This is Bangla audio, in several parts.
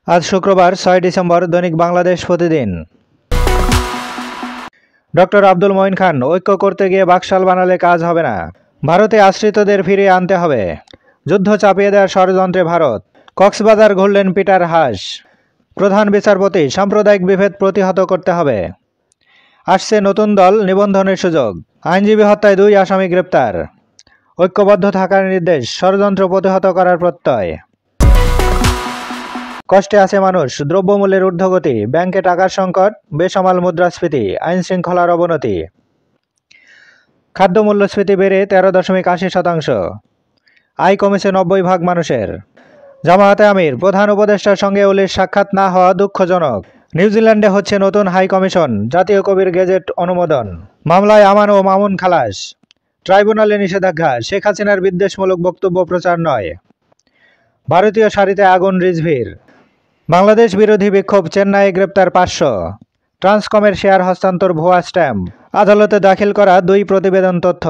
আজ শুক্রবার ৬ ডিসেম্বর দৈনিক বাংলাদেশ প্রতিদিন। ডক্টর আব্দুল মঈন খান, ঐক্য করতে গিয়ে বাকশাল বানালে কাজ হবে না, ভারতে আশ্রিতদের ফিরিয়ে আনতে হবে, যুদ্ধ চাপিয়ে দেওয়ার ষড়যন্ত্রে ভারত, কক্সবাজার ঘুরলেন পিটার হাস, প্রধান বিচারপতি, সাম্প্রদায়িক বিভেদ প্রতিহত করতে হবে, আসছে নতুন দল নিবন্ধনের সুযোগ, আইনজীবী হত্যায় ২ আসামি গ্রেপ্তার, ঐক্যবদ্ধ থাকার নির্দেশ, ষড়যন্ত্র প্রতিহত করার প্রত্যয়। কষ্টে আছে মানুষ, দ্রব্যমূল্যের ঊর্ধ্বগতি, ব্যাংকে টাকার সংকট, বেসামাল মুদ্রাস্ফীতি, আইন শৃঙ্খলার অবনতি, খাদ্য মূল্যস্ফীতি বেড়ে ১৩.৮০%, আয় কমেছে ৯০% মানুষের। জামায়াতে আমির, প্রধান উপদেষ্টার সঙ্গে ওলির সাক্ষাৎ না হওয়া দুঃখজনক। নিউজিল্যান্ডে হচ্ছে নতুন হাই কমিশন, জাতীয় কবির গেজেট অনুমোদন, মামলায় আমান ও মামুন খালাস, ট্রাইব্যুনালে নিষেধাজ্ঞা, শেখ হাসিনার বিদ্বেষমূলক বক্তব্য প্রচার নয়, ভারতীয় সারিতে আগুন রিজভির, বাংলাদেশ বিরোধী বিক্ষোভ, চেন্নাইয়ে গ্রেপ্তার ৫০০, ট্রান্সকমের শেয়ার হস্তান্তর ভুয়া স্ট্যাম্প, আদালতে দাখিল করা ২ প্রতিবেদন তথ্য,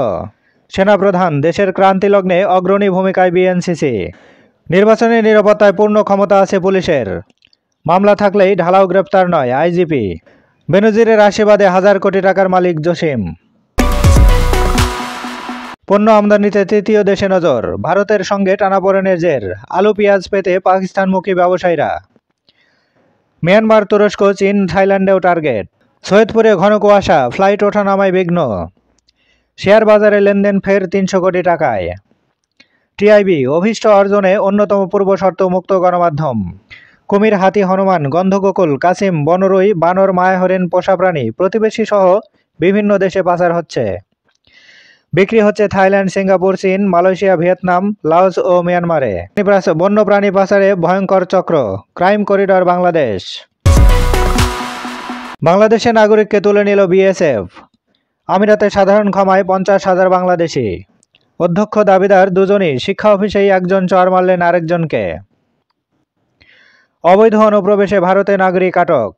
সেনাপ্রধান, দেশের ক্রান্তিলগ্নে অগ্রণী ভূমিকায় বিএনসিসি, নির্বাচনী নিরাপত্তায় পূর্ণ ক্ষমতা আছে পুলিশের, মামলা থাকলেই ঢালাও গ্রেপ্তার নয় আইজিপি, বেনজিরের আশীর্বাদে ১,০০০ কোটি টাকার মালিক জসিম। পণ্য আমদানিতে তৃতীয় দেশে নজর, ভারতের সঙ্গে টানাপোড়েনের জের, আলু পেঁয়াজ পেতে পাকিস্তানমুখী ব্যবসায়ীরা, মিয়ানমার, তুরস্ক, চীন, থাইল্যান্ডেও টার্গেট, সৈয়দপুরে ঘন কুয়াশা, ফ্লাইট ওঠানামায় বিঘ্ন, শেয়ার বাজারে লেনদেন ফের ৩০০ কোটি টাকায়, টিআইবি, অভীষ্ট অর্জনে অন্যতম পূর্বশর্ত মুক্ত গণমাধ্যম, কুমির, হাতি, হনুমান, গন্ধগোকুল, কাসিম, বনরুই, বানর, মায়াহরিণ, পোষা প্রাণী প্রতিবেশী সহ বিভিন্ন দেশে পাচার হচ্ছে, বিক্রি হচ্ছে থাইল্যান্ড, সিঙ্গাপুর, চীন, মালয়েশিয়া, ভিয়েতনাম, লাওস ও মিয়ানমারে। বন্যপ্রাণী পাচারে ভয়ঙ্কর চক্র, ক্রাইম করিডর বাংলাদেশ। বাংলাদেশের নাগরিককে তুলে নিল বিএসএফ, আমিরাতে সাধারণ ক্ষমায় ৫০,০০০ বাংলাদেশি, অধ্যক্ষ দাবিদার দুজনই, শিক্ষা অফিসেই একজন চর মারলেন আরেকজনকে। অবৈধ অনুপ্রবেশে ভারতে নাগরিক আটক,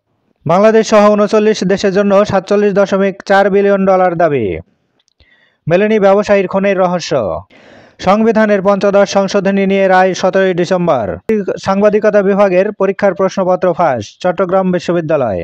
বাংলাদেশ সহ ৩৯ দেশের জন্য $৪৭.৪ বিলিয়ন দাবি, মেলেনি ব্যবসায়ীর খুনের রহস্য। সংবিধানের ৫ম সংশোধনী নিয়ে রায় ১৭ ডিসেম্বর। সাংবাদিকতা বিভাগের পরীক্ষার প্রশ্নপত্র ফাঁস, চট্টগ্রাম বিশ্ববিদ্যালয়।